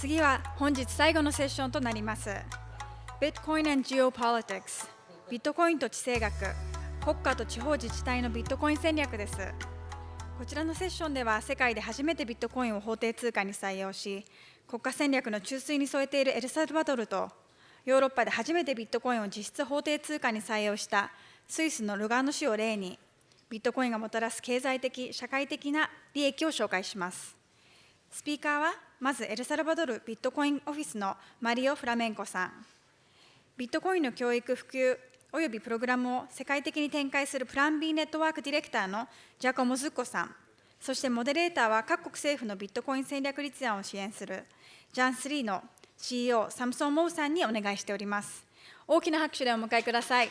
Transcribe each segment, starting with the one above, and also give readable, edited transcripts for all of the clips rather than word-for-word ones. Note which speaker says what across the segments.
Speaker 1: 次は本日最後のセッションとなります。Bitcoin and Geopolitics、ビットコインと地政学、国家と地方自治体のビットコイン戦略です。こちらのセッションでは世界で初めてビットコインを法定通貨に採用し、国家戦略の中枢に添えているエルサルバドルと、ヨーロッパで初めてビットコインを実質法定通貨に採用したスイスのルガーノ市を例に、ビットコインがもたらす経済的、社会的な利益を紹介します。スピーカーは、まずエルサルバドルビットコインオフィスのマリオ・フラメンコさん。ビットコインの教育・普及およびプログラムを世界的に展開するプラン B ネットワークディレクターのジャコモ・ズッコさん。そしてモデレーターは各国政府のビットコイン戦略立案を支援するジャン3の CEO サムソン・モウさんにお願いしております。大きな拍手でお迎えください。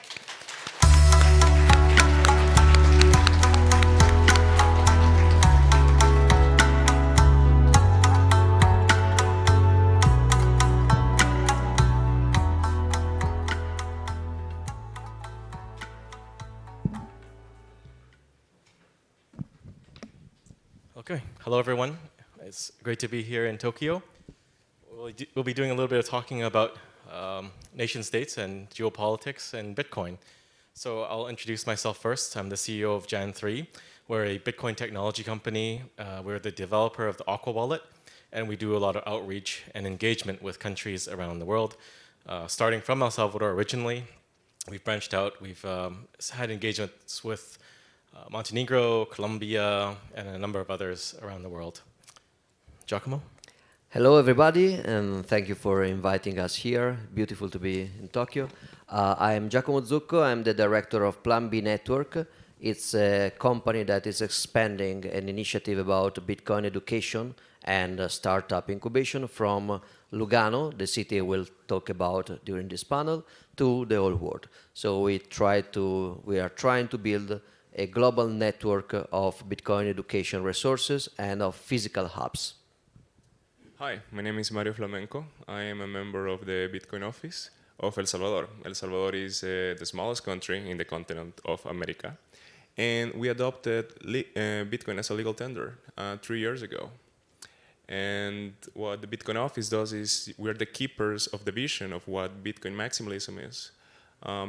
Speaker 2: Okay, hello everyone. It's great to be here in Tokyo. We'll be doing a little bit of talking about nation states and geopolitics and Bitcoin. So I'll introduce myself first. I'm the CEO of Jan3. We're a Bitcoin technology company. We're the developer of the Aqua Wallet, and we do a lot of outreach and engagement with countries around the world. Starting from El Salvador originally, we've branched out. We've had engagements with Montenegro, Colombia, and a number of others around the world. Giacomo?
Speaker 3: Hello, everybody, and thank you for inviting us here. Beautiful to be in Tokyo. I am Giacomo Zucco. I'm the director of Plan B Network. It's a company that is expanding an initiative about Bitcoin education and startup incubation from Lugano, the city we'll talk about during this panel, to the whole world. So we are trying to build a global network of Bitcoin education resources and of physical hubs.
Speaker 4: Hi, my name is Mario Flamenco. I am a member of the Bitcoin office of El Salvador. El Salvador is the smallest country in the continent of America. And we adopted Bitcoin as a legal tender 3 years ago. And what the Bitcoin office does is we're the keepers of the vision of what Bitcoin maximalism is,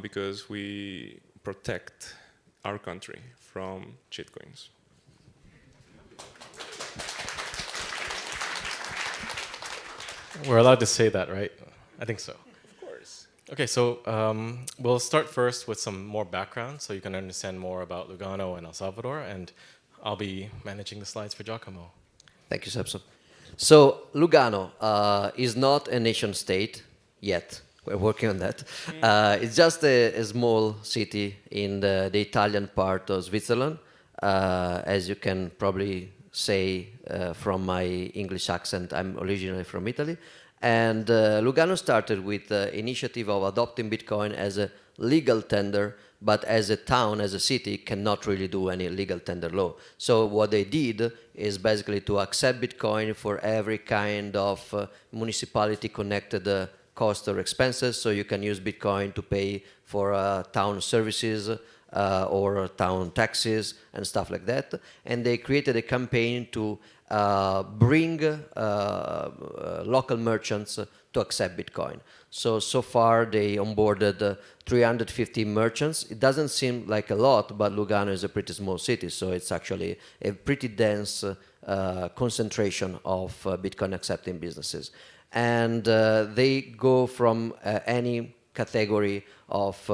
Speaker 4: because we protect our country from shitcoins.
Speaker 2: We're allowed to say that, right? I think so.
Speaker 4: Of course.
Speaker 2: Okay, so we'll start first with some more background so you can understand more about Lugano and El Salvador, and I'll be managing the slides for Giacomo.
Speaker 3: Thank you, Samson. So Lugano is not a nation state yet. We're working on that. It's just a small city in the Italian part of Switzerland, as you can probably say from my English accent. I'm originally from Italy. And Lugano started with the initiative of adopting Bitcoin as a legal tender, but as a town, as a city, cannot really do any legal tender law. So what they did is basically to accept Bitcoin for every kind of municipality-connected cost or expenses, so you can use Bitcoin to pay for town services or town taxes and stuff like that. And they created a campaign to bring local merchants to accept Bitcoin. So far they onboarded 350 merchants. It doesn't seem like a lot, but Lugano is a pretty small city, so it's actually a pretty dense concentration of Bitcoin accepting businesses. And they go from any category of,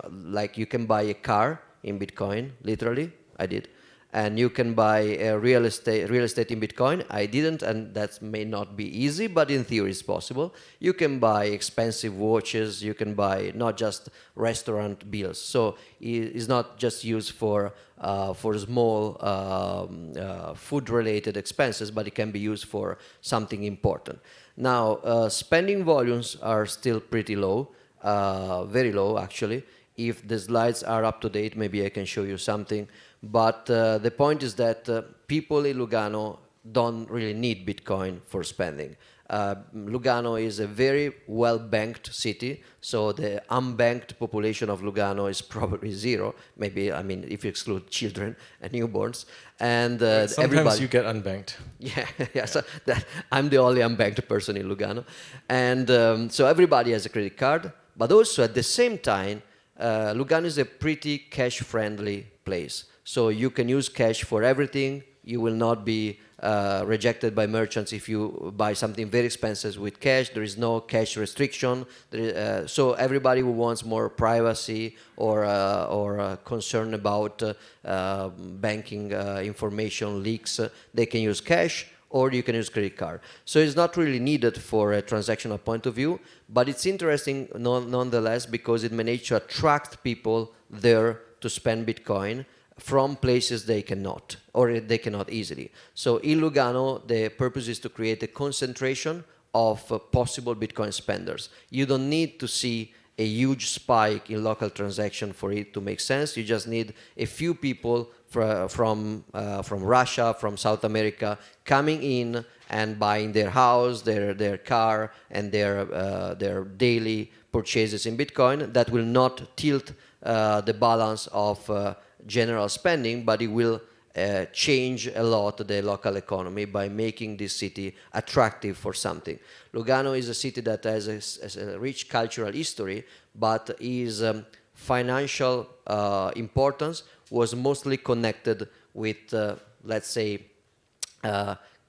Speaker 3: like you can buy a car in Bitcoin, literally, I did. And you can buy a real estate in Bitcoin. I didn't, and that may not be easy, but in theory it's possible. You can buy expensive watches. You can buy not just restaurant bills. So it's not just used for small food-related expenses, but it can be used for something important. Now, spending volumes are still pretty low, very low actually. If the slides are up to date, maybe I can show you something. But the point is that people in Lugano don't really need Bitcoin for spending. Lugano is a very well-banked city, so the unbanked population of Lugano is probably zero. Maybe, I mean, if you exclude children and newborns. And
Speaker 2: Sometimes
Speaker 3: everybody,
Speaker 2: you get unbanked.
Speaker 3: yeah, yeah. So I'm the only unbanked person in Lugano, and so everybody has a credit card. But also at the same time, Lugano is a pretty cash-friendly place. So you can use cash for everything. You will not be rejected by merchants if you buy something very expensive with cash. There is no cash restriction. So everybody who wants more privacy or concern about banking information leaks, they can use cash, or you can use credit card. So it's not really needed for a transactional point of view, but it's interesting nonetheless because it managed to attract people there to spend Bitcoin from places they cannot, or they cannot easily. So in Lugano, the purpose is to create a concentration of possible Bitcoin spenders. You don't need to see a huge spike in local transaction for it to make sense. You just need a few people from Russia, from South America, coming in and buying their house, their car, and their daily purchases in Bitcoin. That will not tilt the balance of general spending, but it will change a lot the local economy by making this city attractive for something. Lugano is a city that has a rich cultural history, but its financial importance was mostly connected with, let's say,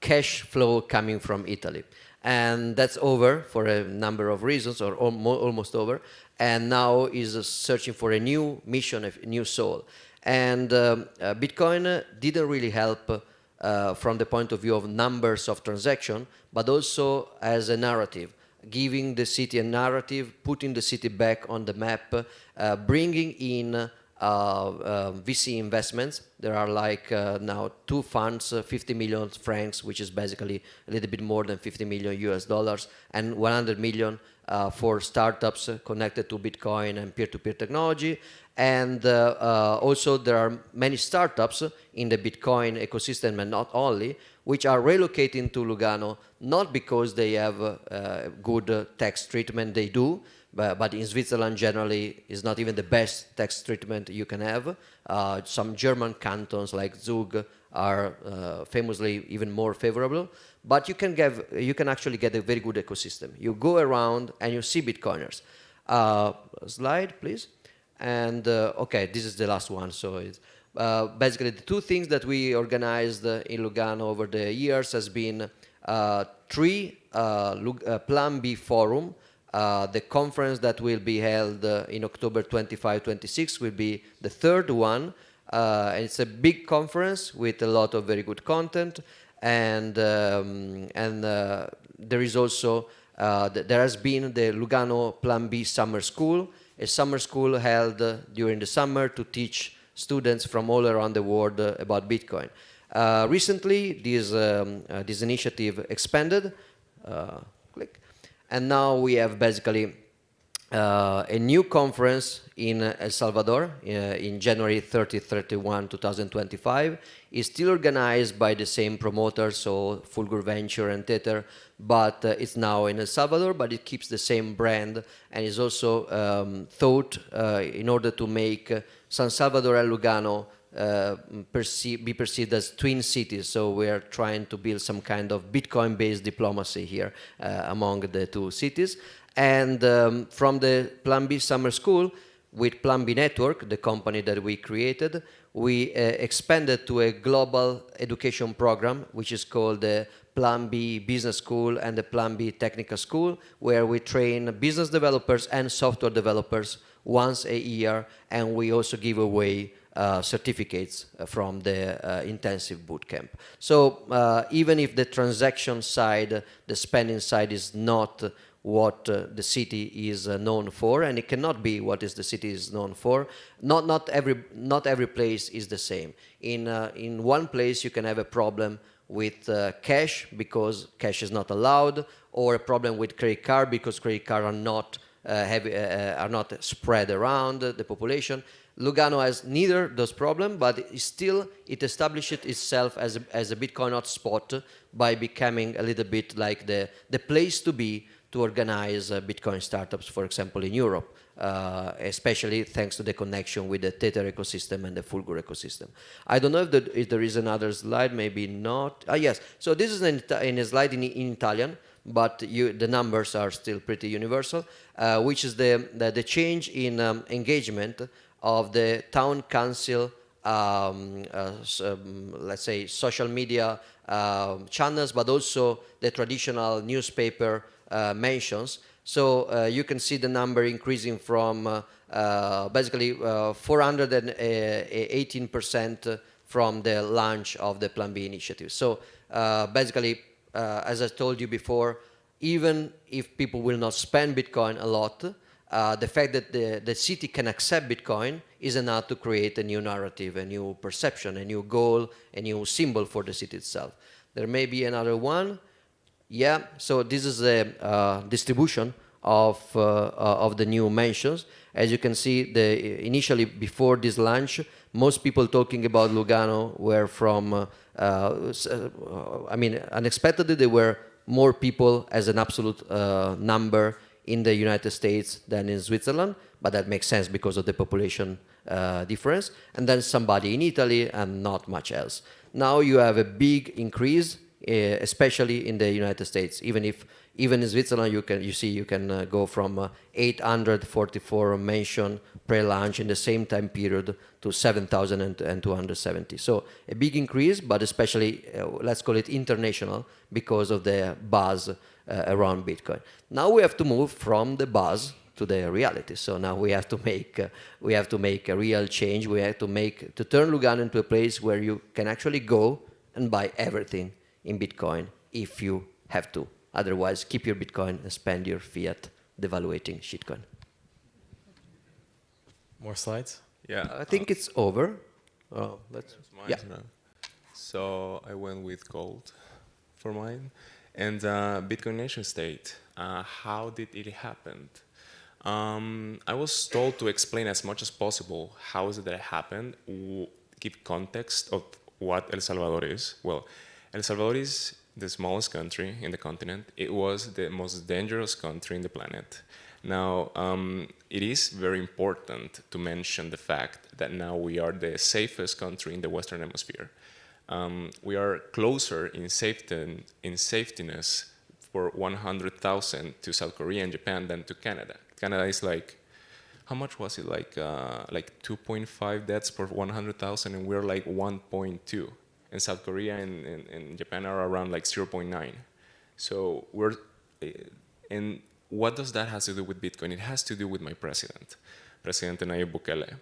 Speaker 3: cash flow coming from Italy. And that's over for a number of reasons, or almost over, and now is searching for a new mission, a new soul. And Bitcoin didn't really help from the point of view of numbers of transaction, but also as a narrative, giving the city a narrative, putting the city back on the map, bringing in VC investments. There are like now two funds, 50 million francs, which is basically a little bit more than 50 million US dollars, and 100 million for startups connected to Bitcoin and peer-to-peer technology. And also there are many startups in the Bitcoin ecosystem, and not only, which are relocating to Lugano, not because they have good tax treatment, they do, but in Switzerland generally is not even the best tax treatment you can have. Some German cantons like Zug are famously even more favorable, but you can actually get a very good ecosystem. You go around and you see Bitcoiners. Slide, please. And okay, this is the last one. So it's basically the two things that we organized in Lugano over the years has been three Plan B Forum. The conference that will be held in October 25-26 will be the third one. And it's a big conference with a lot of very good content. And there is also, there has been the Lugano Plan B Summer School, a summer school held during the summer to teach students from all around the world about Bitcoin. Recently, this initiative expanded, click, and now we have basically a new conference in El Salvador in January 30-31, 2025. It's still organized by the same promoters, so Fulgur Venture and Tether, but it's now in El Salvador, but it keeps the same brand and is also thought in order to make San Salvador and Lugano be perceived as twin cities. So we are trying to build some kind of Bitcoin-based diplomacy here among the two cities. And from the Plan B Summer School, with Plan B Network, the company that we created, we expanded to a global education program, which is called the Plan B Business School and the Plan B Technical School, where we train business developers and software developers once a year, and we also give away certificates from the intensive bootcamp. So even if the transaction side, the spending side is not what the city is known for, and it cannot be what is the city is known for. Not every place is the same. In one place you can have a problem with cash because cash is not allowed, or a problem with credit card because credit cards are not are not spread around the population. Lugano has neither those problems, but it established itself as a Bitcoin hotspot by becoming a little bit like the place to be to organize Bitcoin startups, for example, in Europe, especially thanks to the connection with the Tether ecosystem and the Fulgur ecosystem. I don't know if there is another slide, maybe not. Yes, so this is in a slide in Italian, but the numbers are still pretty universal, which is the change in engagement of the town council, let's say, social media channels, but also the traditional newspaper mentions. So you can see the number increasing from basically 418% from the launch of the Plan B initiative. So basically, as I told you before, even if people will not spend Bitcoin a lot, the fact that the city can accept Bitcoin is enough to create a new narrative, a new perception, a new goal, a new symbol for the city itself. There may be another one. Yeah, so this is the distribution of the new mentions. As you can see, initially before this launch, most people talking about Lugano were from, I mean, unexpectedly there were more people as an absolute number in the United States than in Switzerland, but that makes sense because of the population difference, and then somebody in Italy and not much else. Now you have a big increase, especially in the United States. Even in Switzerland, you can go from 844 mention pre-launch in the same time period to 7,270. So a big increase, but especially let's call it international because of the buzz around Bitcoin. Now we have to move from the buzz to the reality. So now we have to make a real change. We have to turn Lugano into a place where you can actually go and buy everything in Bitcoin if you have to. Otherwise, keep your Bitcoin and spend your fiat devaluating shitcoin.
Speaker 2: More slides?
Speaker 4: Yeah.
Speaker 3: I think it's over. Yeah.
Speaker 4: So I went with gold for mine. And Bitcoin nation state, how did it happen? I was told to explain as much as possible how is it that it happened, give context of what El Salvador is. Well, El Salvador is the smallest country in the continent. It was the most dangerous country in the planet. Now, it is very important to mention the fact that now we are the safest country in the Western Hemisphere. We are closer in safetiness for 100,000 to South Korea and Japan than to Canada. Canada is like, how much was it? Like 2.5 deaths per 100,000, and we're like 1.2. And South Korea and Japan are around like 0.9. So and what does that have to do with Bitcoin? It has to do with my president, President Nayib Bukele.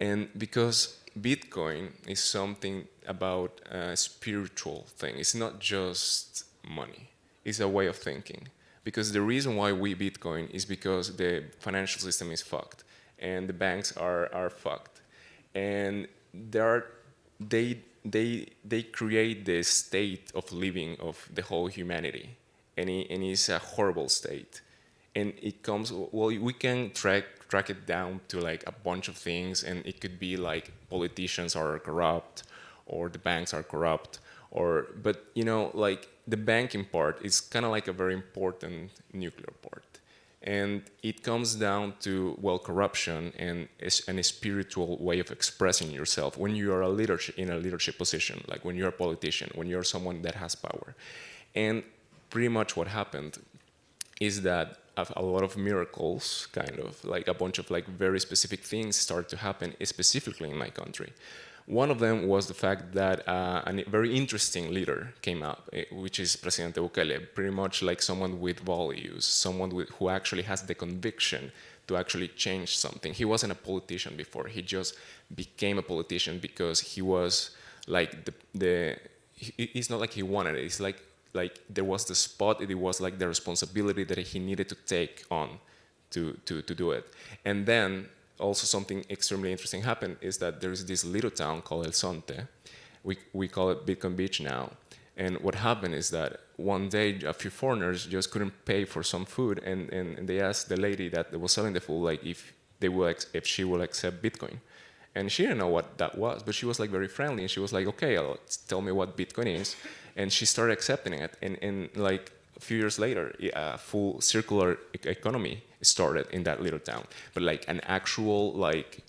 Speaker 4: And because Bitcoin is something about a spiritual thing. It's not just money. It's a way of thinking. Because the reason why we Bitcoin is because the financial system is fucked and the banks are fucked. And they create the state of living of the whole humanity. And it's a horrible state. And it comes, well, we can track it down to like a bunch of things, and it could be like politicians are corrupt, or the banks are corrupt, but you know, like the banking part is kind of like a very important nuclear part. And it comes down to, well, corruption and a spiritual way of expressing yourself when you are in a leadership position, like when you're a politician, when you're someone that has power. And pretty much what happened is that a lot of miracles, kind of like a bunch of like very specific things started to happen, specifically in my country. One of them was the fact that a very interesting leader came up, which is President Bukele, pretty much like someone with values, someone who actually has the conviction to actually change something. He wasn't a politician before. He just became a politician because he was like it's not like he wanted it. It's like there was the spot, it was like the responsibility that he needed to take on to do it. And then also something extremely interesting happened is that there's this little town called El Sonte. We call it Bitcoin Beach now. And what happened is that one day a few foreigners just couldn't pay for some food, and they asked the lady that was selling the food like if she will accept Bitcoin. And she didn't know what that was, but she was like very friendly, and she was like, okay, tell me what Bitcoin is. And she started accepting it, and like a few years later, a full circular economy started in that little town, but like an actual like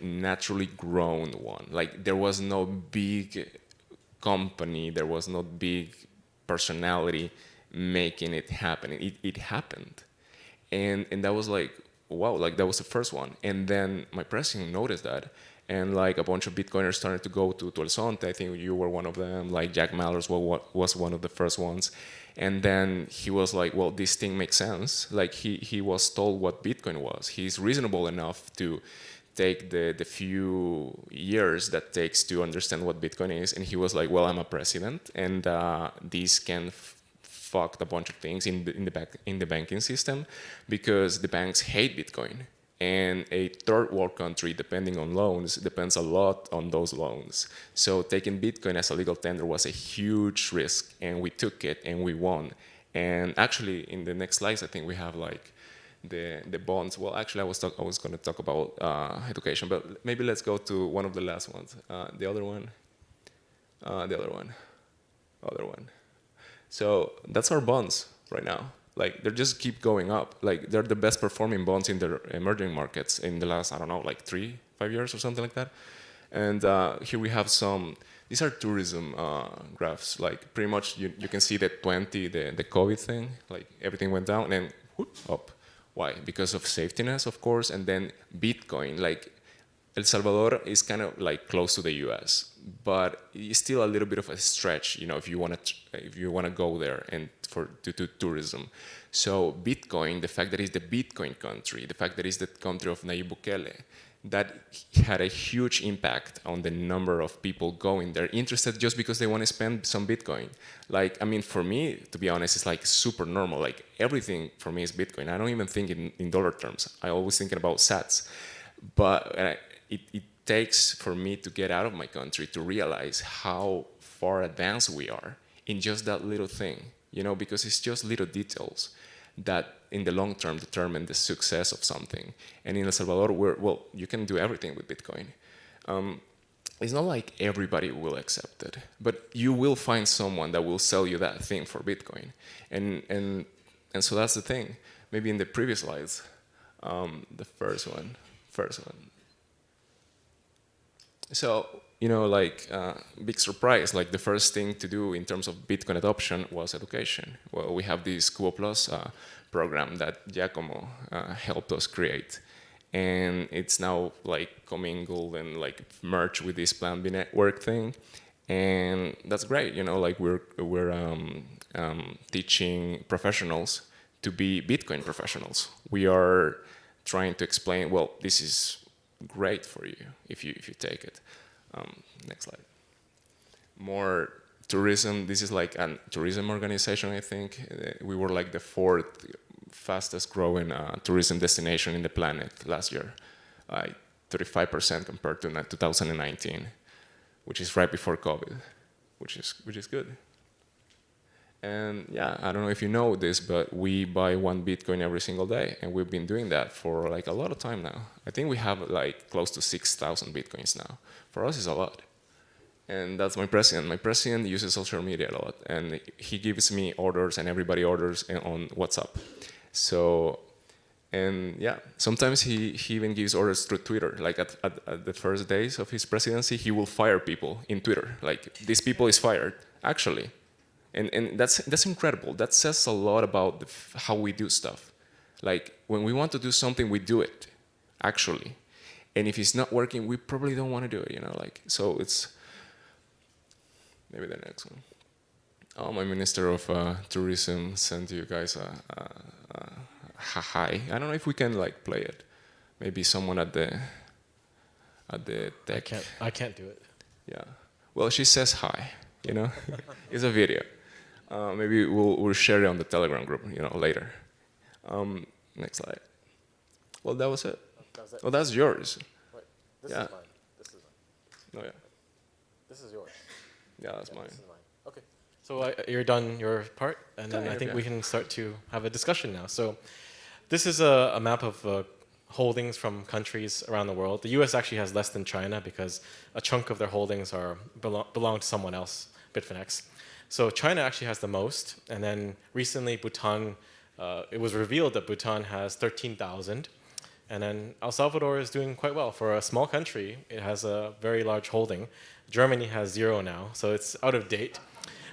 Speaker 4: naturally grown one. Like there was no big company, there was no big personality making it happen. It happened, and that was like, wow, like that was the first one. And then my president noticed that, and like a bunch of Bitcoiners started to go to El Sonte. I think you were one of them. Like Jack Mallers was one of the first ones. And then he was like, well, this thing makes sense. Like he was told what Bitcoin was. He's reasonable enough to take the few years that takes to understand what Bitcoin is. And he was like, well, I'm a president, and this can fucked a bunch of things in the banking system, because the banks hate Bitcoin, and a third world country, depending on loans, depends a lot on those loans. So taking Bitcoin as a legal tender was a huge risk, and we took it and we won. And actually, in the next slides, I think we have like the bonds. Well, actually, I was going to talk about education, but maybe let's go to one of the last ones. The other one. So that's our bonds right now. Like they just keep going up. Like they're the best performing bonds in the emerging markets in the last, I don't know, like 3-5 years or something like that. And here we have some, these are tourism graphs. Like pretty much you can see the the COVID thing, like everything went down and then whoop, up. Why? Because of safety nets, of course, and then Bitcoin. Like El Salvador is kind of like close to the U.S., but it's still a little bit of a stretch, you know, if you want to go there and to do tourism. So Bitcoin, the fact that it's the Bitcoin country, the fact that it's the country of Nayib Bukele, that had a huge impact on the number of people going there, interested just because they want to spend some Bitcoin. Like, I mean, for me, to be honest, it's like super normal. Like everything for me is Bitcoin. I don't even think in dollar terms. I always thinking about sats. But it takes for me to get out of my country to realize how far advanced we are in just that little thing, you know, because it's just little details that in the long term determine the success of something. And in El Salvador, well, you can do everything with Bitcoin. It's not like everybody will accept it, but you will find someone that will sell you that thing for Bitcoin. And so that's the thing. Maybe in the previous slides, the first one. So, you know, like, big surprise, like the first thing to do in terms of Bitcoin adoption was education. Well, we have this Cubo Plus program that Giacomo helped us create. And it's now like commingled and like merged with this Plan B network thing. And that's great, you know, like we're teaching professionals to be Bitcoin professionals. We are trying to explain, well, this is great for you if you take it. Next slide. More tourism. This is like a tourism organization, I think. We were like the 4th fastest growing tourism destination in the planet last year, 35% compared to 2019, which is right before COVID, which is good. And yeah, I don't know if you know this, but we buy 1 Bitcoin every single day, and we've been doing that for like a lot of time now. I think we have like close to 6,000 Bitcoins now. For us, it's a lot. And that's my president. My president uses social media a lot, and he gives me orders, and everybody orders on WhatsApp. So, and yeah, sometimes he even gives orders through Twitter. Like at the first days of his presidency, he will fire people in Twitter. Like, this people is fired, actually. And that's incredible. That says a lot about how we do stuff. Like, when we want to do something, we do it, actually. And if it's not working, we probably don't want to do it, you know, like, so it's, maybe the next one. Oh, my Minister of Tourism sent you guys a hi. I don't know if we can like play it. Maybe someone at the tech.
Speaker 2: I can't do it.
Speaker 4: Yeah. Well, she says hi, you know. It's a video. Maybe we'll share it on the Telegram group, you know, later. Next slide. Well, that was it. Oh, that's yours.
Speaker 2: Wait, this
Speaker 4: yeah.
Speaker 2: is mine. This is mine.
Speaker 4: No, yeah.
Speaker 2: This is yours.
Speaker 4: Yeah, that's mine.
Speaker 2: This is mine. So you're done your part, and then I think
Speaker 4: okay.
Speaker 2: we can start to have a discussion now. So this is a map of holdings from countries around the world. The U.S. actually has less than China because a chunk of their holdings belong to someone else, Bitfinex. So China actually has the most, and then recently Bhutan, it was revealed that Bhutan has 13,000, and then El Salvador is doing quite well. For a small country, it has a very large holding. Germany has 0 now, so it's out of date.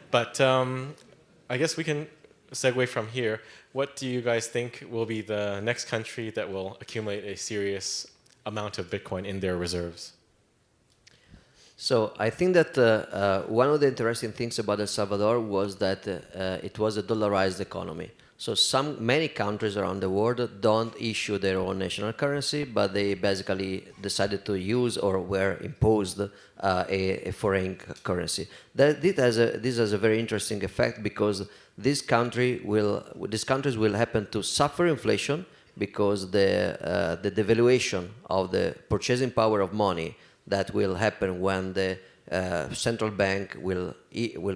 Speaker 2: But I guess we can segue from here. What do you guys think will be the next country that will accumulate a serious amount of Bitcoin in their reserves?
Speaker 3: So I think that one of the interesting things about El Salvador was that it was a dollarized economy. So many countries around the world don't issue their own national currency, but they basically decided to use or were imposed a foreign currency. This has a very interesting effect because these countries will happen to suffer inflation because the devaluation of the purchasing power of money that will happen when the central bank will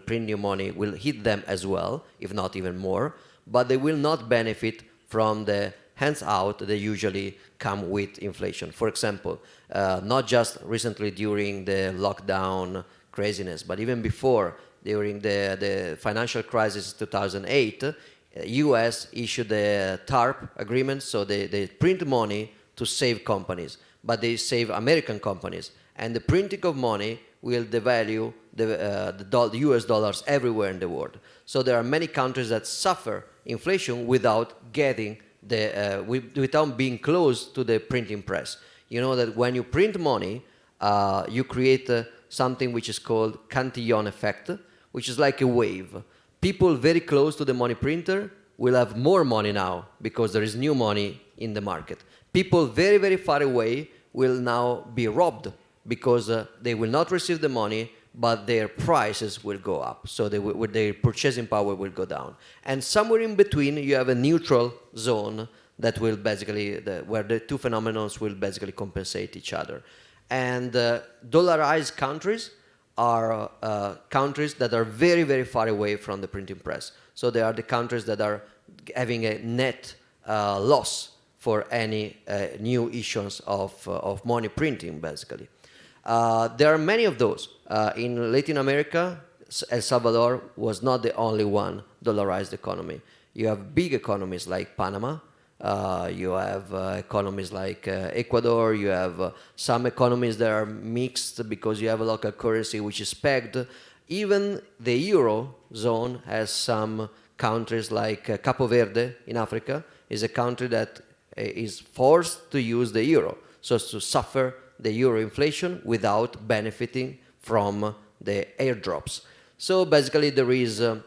Speaker 3: print new money will hit them as well, if not even more. But they will not benefit from the hands out that usually come with inflation. For example, not just recently during the lockdown craziness, but even before, during the financial crisis 2008, US issued the TARP agreement, so they print money to save companies, but they save American companies. And the printing of money will devalue the US dollars everywhere in the world. So there are many countries that suffer inflation without getting without being close to the printing press. You know that when you print money, you create something which is called Cantillon effect, which is like a wave. People very close to the money printer will have more money now because there is new money in the market. People very, very far away will now be robbed because they will not receive the money, but their prices will go up. So their purchasing power will go down. And somewhere in between, you have a neutral zone that will basically, where the two phenomena will basically compensate each other. And dollarized countries are countries that are very, very far away from the printing press. So they are the countries that are having a net loss for any new issuance of money printing, basically. There are many of those. In Latin America, El Salvador was not the only one dollarized economy. You have big economies like Panama. You have economies like Ecuador. You have some economies that are mixed because you have a local currency which is pegged. Even the Euro zone has some countries like Capo Verde in Africa is a country that is forced to use the euro, so as to suffer the euro inflation without benefiting from the airdrops. So basically there is a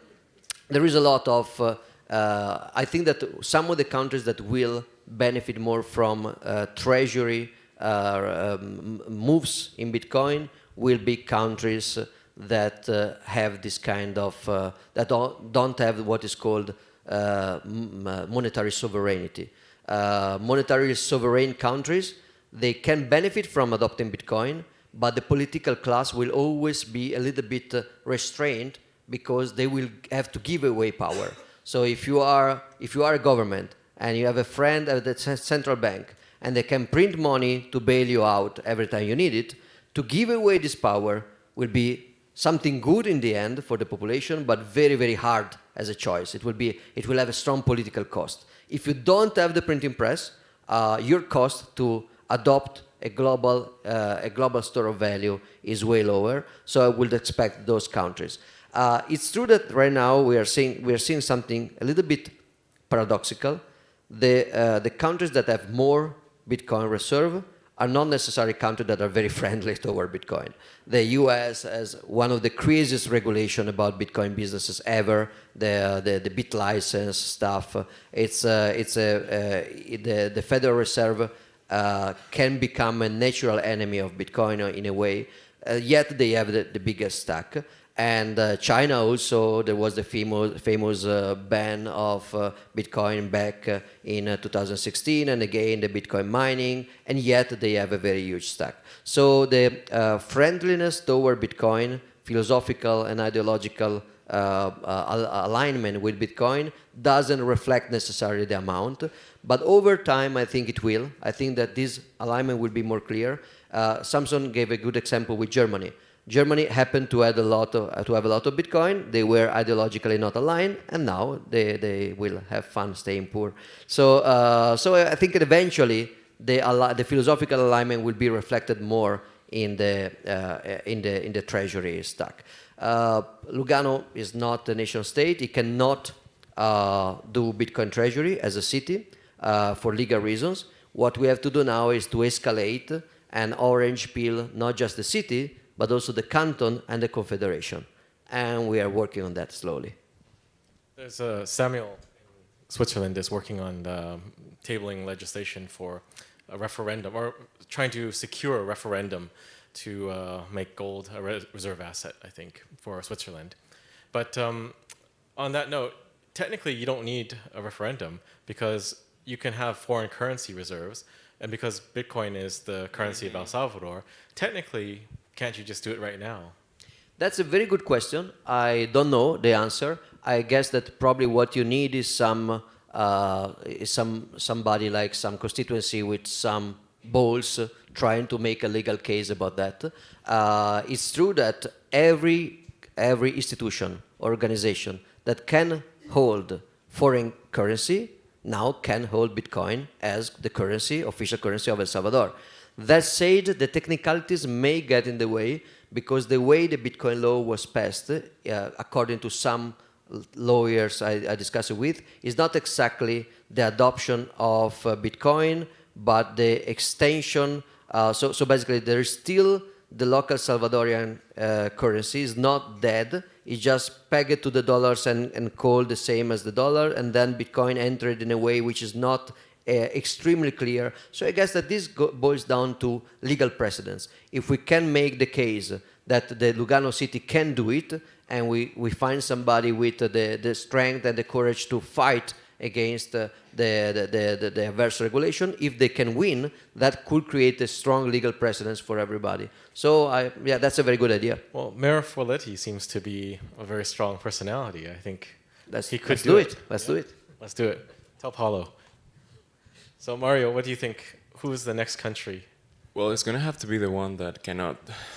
Speaker 3: lot of, I think that some of the countries that will benefit more from treasury moves in Bitcoin will be countries that have this kind of, that don't have what is called monetary sovereignty. Monetary sovereign countries, they can benefit from adopting Bitcoin, but the political class will always be a little bit restrained because they will have to give away power. So if you are a government and you have a friend at the central bank and they can print money to bail you out every time you need it, to give away this power will be something good in the end for the population, but very, very hard as a choice. It will have a strong political cost. If you don't have the printing press, your cost to adopt a global store of value is way lower. So I would expect those countries. It's true that right now we are seeing something a little bit paradoxical. The countries that have more Bitcoin reserve are not necessarily countries that are very friendly toward Bitcoin. The US has one of the craziest regulation about Bitcoin businesses ever. The bit license stuff. The Federal Reserve can become a natural enemy of Bitcoin in a way. Yet they have the biggest stack. And China also, there was the famous ban of Bitcoin back in 2016, and again the Bitcoin mining, and yet they have a very huge stack. So the friendliness toward Bitcoin, philosophical and ideological alignment with Bitcoin doesn't reflect necessarily the amount, but over time I think it will. I think that this alignment will be more clear. Samson gave a good example with Germany. Germany happened to have a lot of Bitcoin. They were ideologically not aligned, and now they will have fun staying poor. So I think that eventually the philosophical alignment will be reflected more in the treasury stock. Lugano is not a nation state. It cannot do Bitcoin treasury as a city for legal reasons. What we have to do now is to escalate and orange peel not just the city, but also the canton and the confederation. And we are working on that slowly.
Speaker 2: There's Samuel in Switzerland is working on tabling legislation for a referendum, or trying to secure a referendum to make gold a reserve asset, I think, for Switzerland. But on that note, technically you don't need a referendum because you can have foreign currency reserves, and because Bitcoin is the currency of El Salvador, technically, can't you just do it right now?
Speaker 3: That's a very good question. I don't know the answer. I guess that probably what you need is somebody like some constituency with some balls trying to make a legal case about that. It's true that every institution, organization that can hold foreign currency now can hold Bitcoin as the currency, official currency of El Salvador. That said, the technicalities may get in the way because the way the Bitcoin law was passed, according to some lawyers I discussed it with, is not exactly the adoption of Bitcoin, but the extension. So basically, there is still the local Salvadorian currency is not dead. It's just pegged to the dollars and called the same as the dollar, and then Bitcoin entered in a way which is not extremely clear. So I guess that this boils down to legal precedents. If we can make the case that the Lugano city can do it, and we find somebody with the strength and the courage to fight against the adverse regulation, if they can win, that could create a strong legal precedence for everybody. So yeah, that's a very good idea.
Speaker 2: Well, Mayor Folletti seems to be a very strong personality. I think he could
Speaker 3: Let's do it. Let's do it.
Speaker 2: Let's do it. Tell Paulo. So Mario, what do you think? Who's the next country?
Speaker 4: Well, it's gonna have to be the one that cannot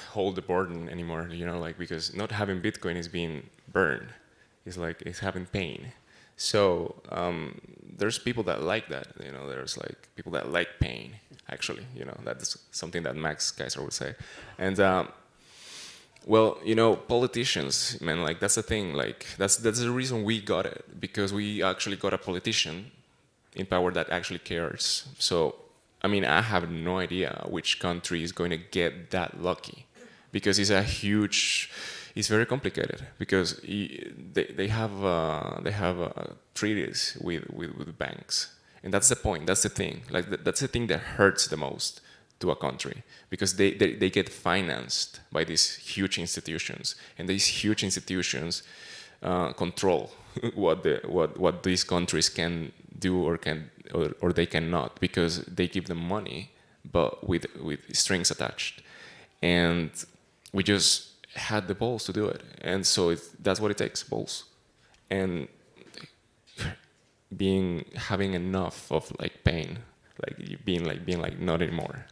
Speaker 4: hold the burden anymore, because not having Bitcoin is being burned. It's like it's having pain. So there's people that like that. There's like people that like pain. Actually, that's something that Max Kaiser would say. And politicians, man, like that's the thing. Like that's the reason we got it, because we actually got a politician in power that actually cares. So I have no idea which country is going to get that lucky, because it's very complicated, because they have treaties with banks, and that's the point. That's the thing. Like that's the thing that hurts the most to a country, because they get financed by these huge institutions, and these huge institutions control what these countries can do or they cannot, because they give them money, but with strings attached, and we just had the balls to do it, and so that's what it takes, balls, and having enough of like pain, like being like not anymore.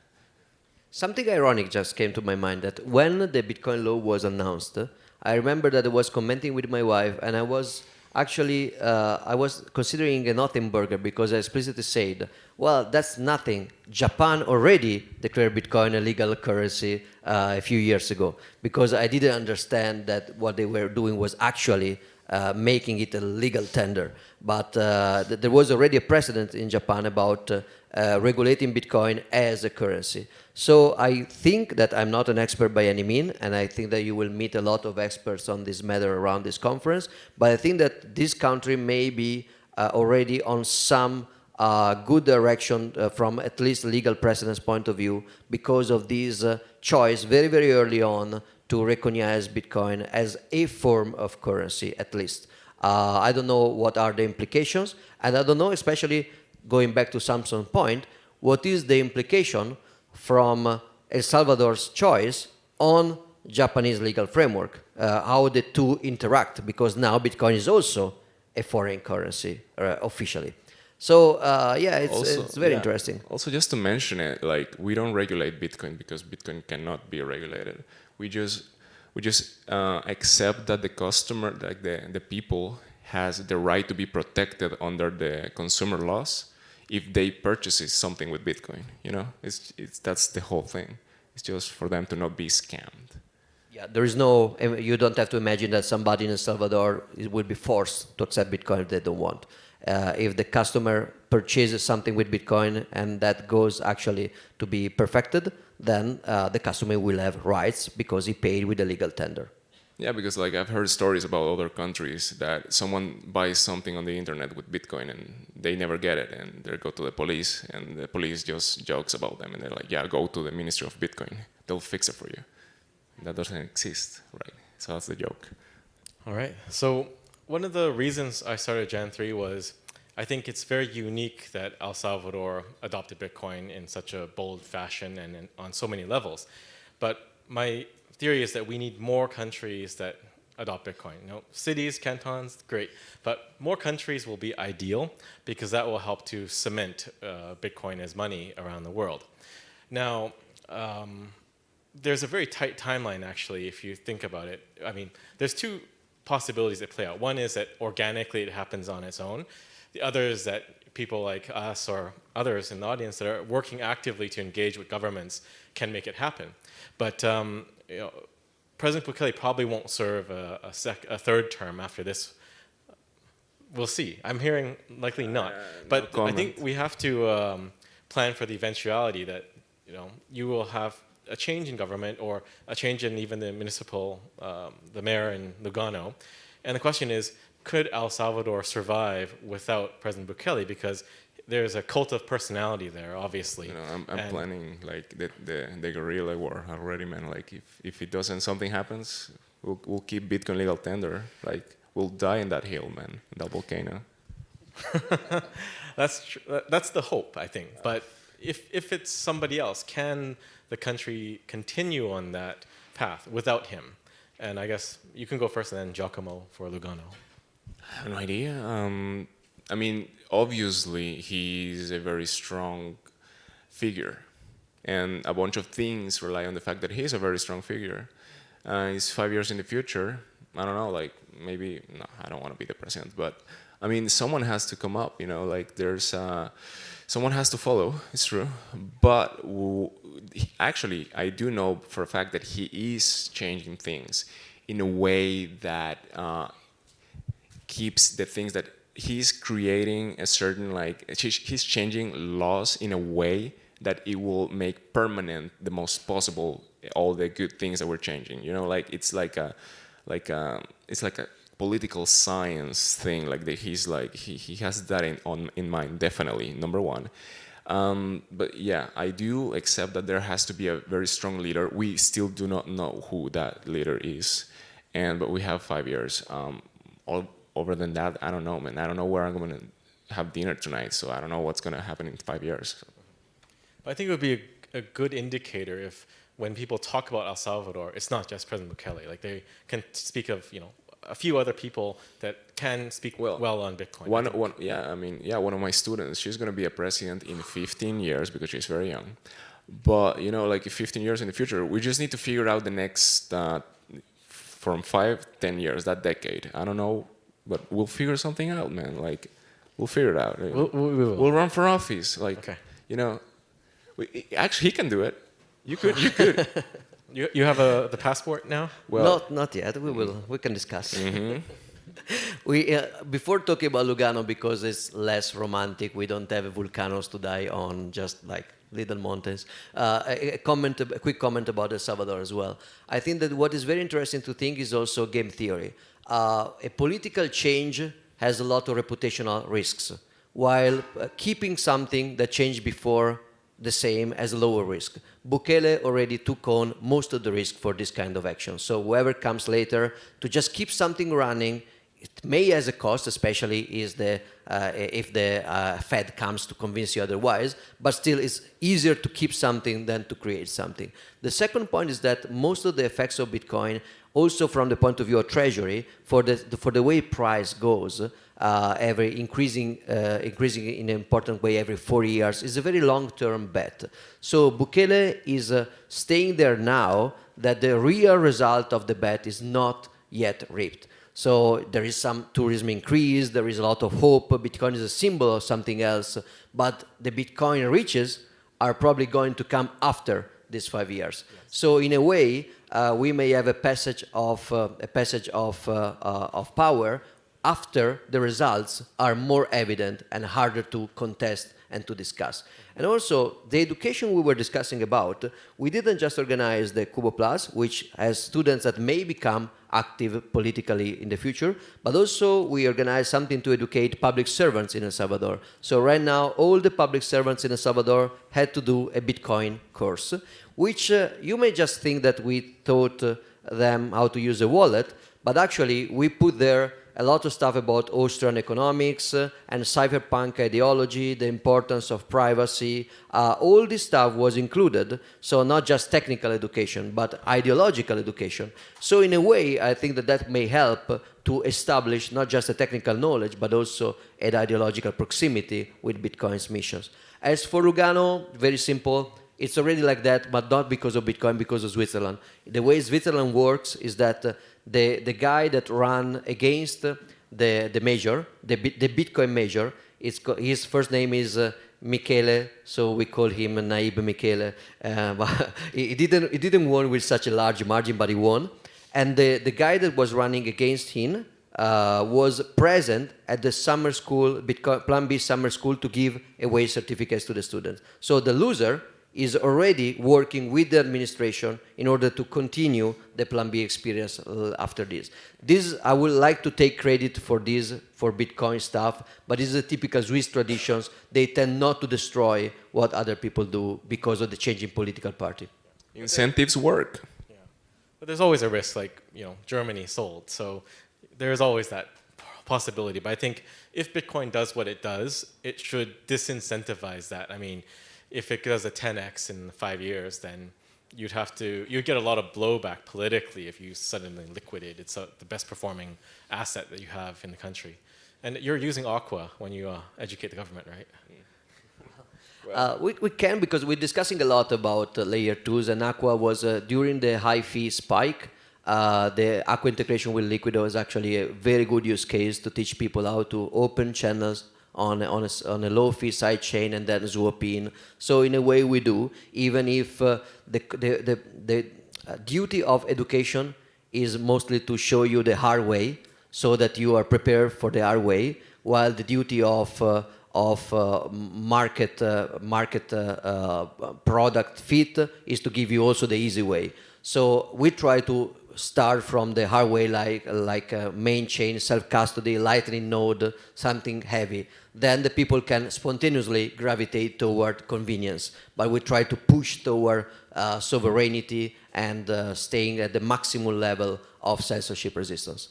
Speaker 3: Something ironic just came to my mind, that when the Bitcoin law was announced, I remember that I was commenting with my wife, and I was actually I was considering a nothing burger, because I explicitly said, well, that's nothing. Japan already declared Bitcoin a legal currency a few years ago, because I didn't understand that what they were doing was actually making it a legal tender. But there was already a precedent in Japan about regulating Bitcoin as a currency. So I think that I'm not an expert by any means, and I think that you will meet a lot of experts on this matter around this conference. But I think that this country may be already on some good direction from at least legal precedence point of view, because of this choice very, very early on to recognize Bitcoin as a form of currency, at least. I don't know what are the implications, and I don't know, especially going back to Samson's point, what is the implication from El Salvador's choice on Japanese legal framework, how the two interact, because now Bitcoin is also a foreign currency officially. So yeah, it's very interesting.
Speaker 4: Also, just to mention it, like we don't regulate Bitcoin because Bitcoin cannot be regulated. We just accept that the customer, like the people, has the right to be protected under the consumer laws if they purchase something with Bitcoin. You know, that's the whole thing. It's just for them to not be scammed.
Speaker 3: Yeah, there is no. You don't have to imagine that somebody in El Salvador will be forced to accept Bitcoin if they don't want. If the customer purchases something with Bitcoin and that goes actually to be perfected, then the customer will have rights because he paid with a legal tender.
Speaker 4: Yeah, because like I've heard stories about other countries that someone buys something on the internet with Bitcoin and they never get it, and they go to the police, and the police just jokes about them, and they're like, "Yeah, go to the Ministry of Bitcoin; they'll fix it for you." That doesn't exist, right? So that's the joke.
Speaker 2: All right. So one of the reasons I started Gen 3 was I think it's very unique that El Salvador adopted Bitcoin in such a bold fashion and on so many levels. But my theory is that we need more countries that adopt Bitcoin. You know, cities, cantons, great. But more countries will be ideal because that will help to cement Bitcoin as money around the world. Now, there's a very tight timeline, actually, if you think about it. I mean, there's two possibilities that play out. One is that organically it happens on its own. The other is that people like us or others in the audience that are working actively to engage with governments can make it happen. But you know, President Bukele probably won't serve a third term after this. We'll see. I'm hearing likely not. But
Speaker 4: no
Speaker 2: I think we have to plan for the eventuality that you will have a change in government or a change in even the municipal, the mayor in Lugano. And the question is, could El Salvador survive without President Bukele? Because there's a cult of personality there, obviously.
Speaker 4: You know, I'm planning like the guerrilla war already, man. Like if it doesn't, something happens, we'll keep Bitcoin legal tender. Like we'll die in that hill, man, in that volcano.
Speaker 2: That's the hope, I think. But if it's somebody else, can the country continue on that path without him? And I guess you can go first, and then Giacomo for Lugano.
Speaker 4: I have no idea. I mean, obviously, he's a very strong figure. And a bunch of things rely on the fact that he's a very strong figure. He's 5 years in the future. I don't know, like, maybe, no, I don't want to be the president. But, I mean, someone has to come up, like, there's, someone has to follow, it's true. But, actually, I do know for a fact that he is changing things in a way that keeps the things that he's creating a certain, like, he's changing laws in a way that it will make permanent the most possible all the good things that we're changing. Like it's like a political science thing. Like that he's like he has that in mind, definitely, number one. But yeah, I do accept that there has to be a very strong leader. We still do not know who that leader is, but we have 5 years. Over than that, I don't know, man. I don't know where I'm going to have dinner tonight, so I don't know what's going to happen in 5 years.
Speaker 2: I think it would be a good indicator if, when people talk about El Salvador, it's not just President Bukele. Like they can speak of, a few other people that can speak well on Bitcoin. One of my students, she's going to be a president in 15 years because she's very young. But, like 15 years in the future, we just need to figure out the next, from 5-10 years, that decade. I don't know. But we'll figure something out, man. Like, we'll figure it out. We'll run for office. Like, okay. Actually, he can do it. You could. You have the passport now?
Speaker 3: Well, not yet. We will. We can discuss.
Speaker 4: Mm-hmm.
Speaker 3: Before talking about Lugano, because it's less romantic, we don't have volcanoes to die on, just like little mountains. A quick comment about El Salvador as well. I think that what is very interesting to think is also game theory. A political change has a lot of reputational risks, while keeping something that changed before the same has lower risk. Bukele already took on most of the risk for this kind of action. So whoever comes later, to just keep something running it may has a cost, especially if the Fed comes to convince you otherwise, but still it's easier to keep something than to create something. The second point is that most of the effects of Bitcoin, also from the point of view of treasury, for the way price goes, increasing in an important way every 4 years, is a very long-term bet. So Bukele is staying there now that the real result of the bet is not yet reaped. So there is some tourism increase, there is a lot of hope. Bitcoin is a symbol of something else, but the Bitcoin riches are probably going to come after these 5 years. Yes. So in a way, we may have a passage of power after the results are more evident and harder to contest and to discuss. And also, the education we were discussing about, we didn't just organize the Cubo Plus, which has students that may become active politically in the future, but also we organized something to educate public servants in El Salvador. So right now, all the public servants in El Salvador had to do a Bitcoin course, which you may just think that we taught them how to use a wallet, but actually we put there a lot of stuff about Austrian economics and cypherpunk ideology, the importance of privacy. All this stuff was included, so not just technical education, but ideological education. So in a way, I think that may help to establish not just a technical knowledge, but also an ideological proximity with Bitcoin's missions. As for Lugano, very simple. It's already like that, but not because of Bitcoin, because of Switzerland. The way Switzerland works is that the guy that ran against the major, the Bitcoin major, his first name is Michele, so we call him Naib Michele. But he didn't win with such a large margin, but he won. And the guy that was running against him was present at the summer school, Bitcoin, Plan B summer school, to give away certificates to the students. So the loser is already working with the administration in order to continue the Plan B experience after this. I would like to take credit for this, for Bitcoin stuff, but this is a typical Swiss traditions. They tend not to destroy what other people do because of the changing political party.
Speaker 4: Incentives work.
Speaker 2: Yeah. But there's always a risk, like, Germany sold. So there's always that possibility. But I think if Bitcoin does what it does, it should disincentivize that. I mean, if it does a 10x in 5 years, then you'd get a lot of blowback politically if you suddenly liquidate. It's the best performing asset that you have in the country. And you're using Aqua when you educate the government, right?
Speaker 3: We can, because we're discussing a lot about layer 2s, and Aqua was, during the high fee spike, the Aqua integration with Liquido is actually a very good use case to teach people how to open channels on a low fee side chain and then swap in. So in a way we do, even if the duty of education is mostly to show you the hard way so that you are prepared for the hard way, while the duty of market product fit is to give you also the easy way. So we try to start from the hard way, like a main chain, self-custody, lightning node, something heavy. Then the people can spontaneously gravitate toward convenience. But we try to push toward sovereignty and staying at the maximum level of censorship resistance.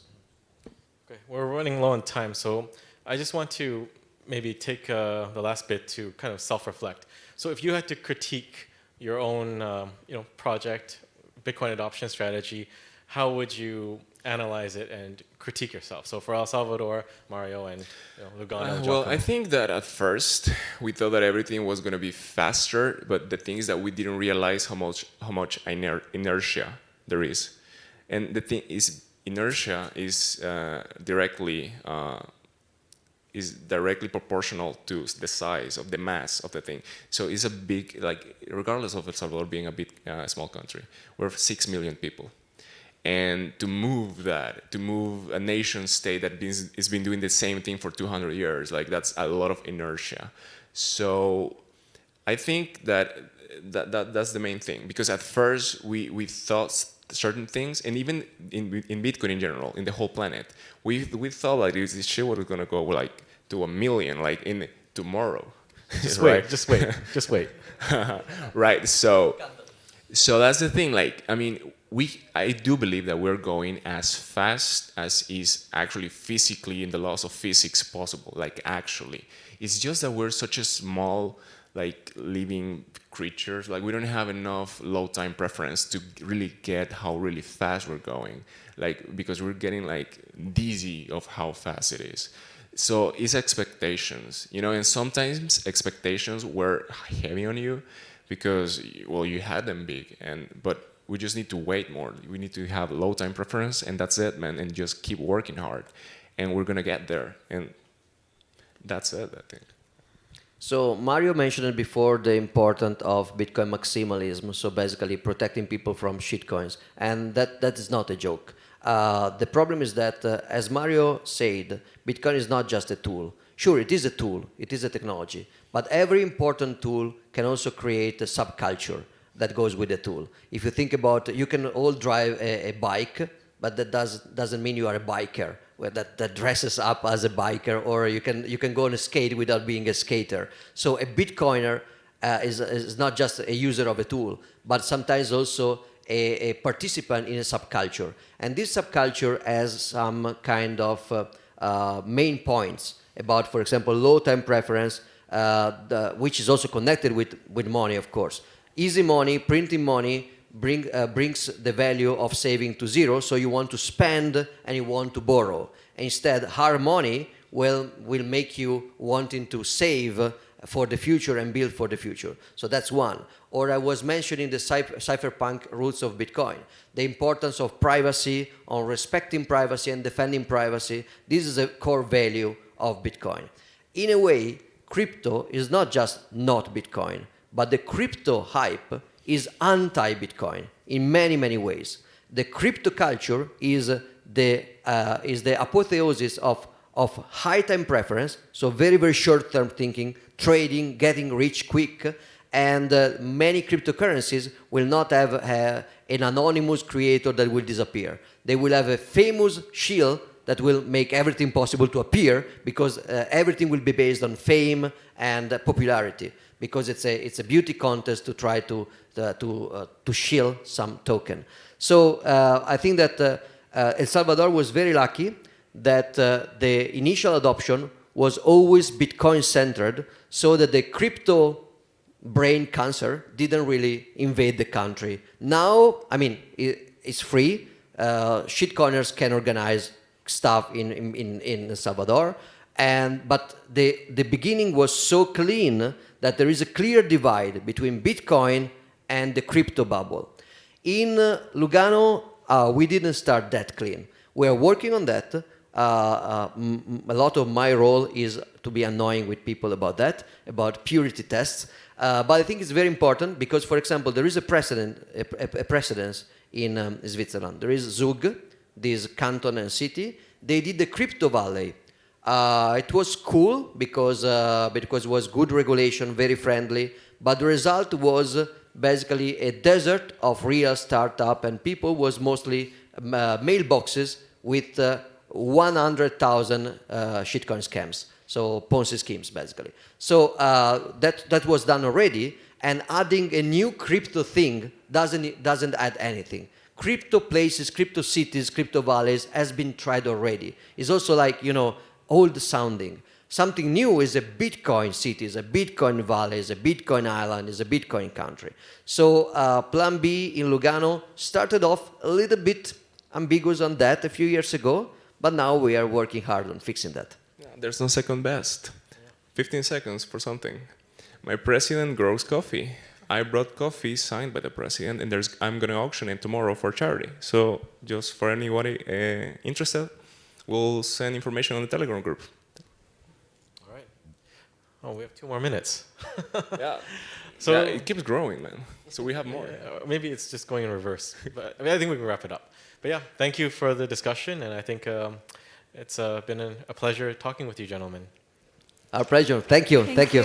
Speaker 2: Okay, we're running low on time, so I just want to maybe take the last bit to kind of self-reflect. So if you had to critique your own project, Bitcoin adoption strategy, how would you analyze it and critique yourself? So for El Salvador, Mario, and Lugano.
Speaker 4: Well, I think that at first we thought that everything was going to be faster, but the thing is that we didn't realize how much inertia there is. And the thing is, inertia is directly proportional to the size of the mass of the thing. So it's a big, regardless of El Salvador being a big small country, we're 6 million people. And to move a nation state that has been doing the same thing for 200 years, that's a lot of inertia. So I think that's the main thing, because at first we thought certain things, and even in Bitcoin in general, in the whole planet, we thought this shit was gonna go to 1 million in tomorrow.
Speaker 2: Just wait, just wait.
Speaker 4: Right. So So that's the thing. Like, I mean, I do believe that we're going as fast as is actually physically in the laws of physics possible. Like, actually, it's just that we're such a small, like, living creatures. Like, we don't have enough low time preference to really get how really fast we're going. Like, because we're getting like dizzy of how fast it is. So it's expectations, you know, and sometimes expectations were heavy on you because, well, you had them big, but we just need to wait more. We need to have low time preference, and that's it, man, and just keep working hard, and we're gonna get there, and that's it, I think.
Speaker 3: So Mario mentioned before the importance of Bitcoin maximalism, so basically protecting people from shitcoins, and that is not a joke. The problem is that, as Mario said, Bitcoin is not just a tool. Sure, it is a tool, it is a technology, but every important tool can also create a subculture that goes with the tool. If you think about, you can all drive a bike, but that doesn't mean you are a biker, that dresses up as a biker, or you can go on a skate without being a skater. So a Bitcoiner is not just a user of a tool, but sometimes also a participant in a subculture. And this subculture has some kind of main points about, for example, low time preference, which is also connected with money, of course. Easy money, printing money, brings the value of saving to zero, so you want to spend and you want to borrow. Instead, hard money will make you wanting to save for the future and build for the future. So that's one. Or I was mentioning the cypherpunk roots of Bitcoin, the importance of privacy, on respecting privacy and defending privacy. This is a core value of Bitcoin. In a way, crypto is not just not Bitcoin, but the crypto hype is anti-Bitcoin in many, many ways. The crypto culture is the apotheosis of high time preference, so very, very short-term thinking, trading, getting rich quick, and many cryptocurrencies will not have an anonymous creator that will disappear. They will have a famous shield that will make everything possible to appear, because everything will be based on fame and popularity, because it's a beauty contest to try to shield some token. So I think that El Salvador was very lucky that the initial adoption was always Bitcoin-centered, so that the crypto brain cancer didn't really invade the country. Now, I mean, it's free. Shitcoiners can organize stuff in El Salvador, but the beginning was so clean that there is a clear divide between Bitcoin and the crypto bubble. In Lugano, we didn't start that clean. We are working on that. A lot of my role is to be annoying with people about that, about purity tests. But I think it's very important because, for example, there is a precedence in Switzerland. There is Zug, this canton and city. They did the crypto valley. It was cool because it was good regulation, very friendly. But the result was basically a desert of real startup, and people was mostly mailboxes with 100,000 shitcoin scams, so Ponzi schemes basically. So that was done already, and adding a new crypto thing doesn't add anything. Crypto places, crypto cities, crypto valleys has been tried already. It's also like, old sounding. Something new is a Bitcoin city, is a Bitcoin valley, is a Bitcoin island, is a Bitcoin country. So Plan B in Lugano started off a little bit ambiguous on that a few years ago, but now we are working hard on fixing that.
Speaker 4: Yeah, there's no second best. 15 seconds for something. My president grows coffee. I brought coffee signed by the president, and I'm going to auction it tomorrow for charity. So just for anybody interested, we'll send information on the Telegram group.
Speaker 2: All right. Oh, we have 2 more minutes.
Speaker 4: Yeah.
Speaker 2: So
Speaker 4: yeah, it keeps growing, man. So we have more.
Speaker 2: Maybe it's just going in reverse. But I think we can wrap it up. But yeah, thank you for the discussion, and I think it's been a pleasure talking with you, gentlemen.
Speaker 3: Our pleasure. Thank you.
Speaker 1: Thank you.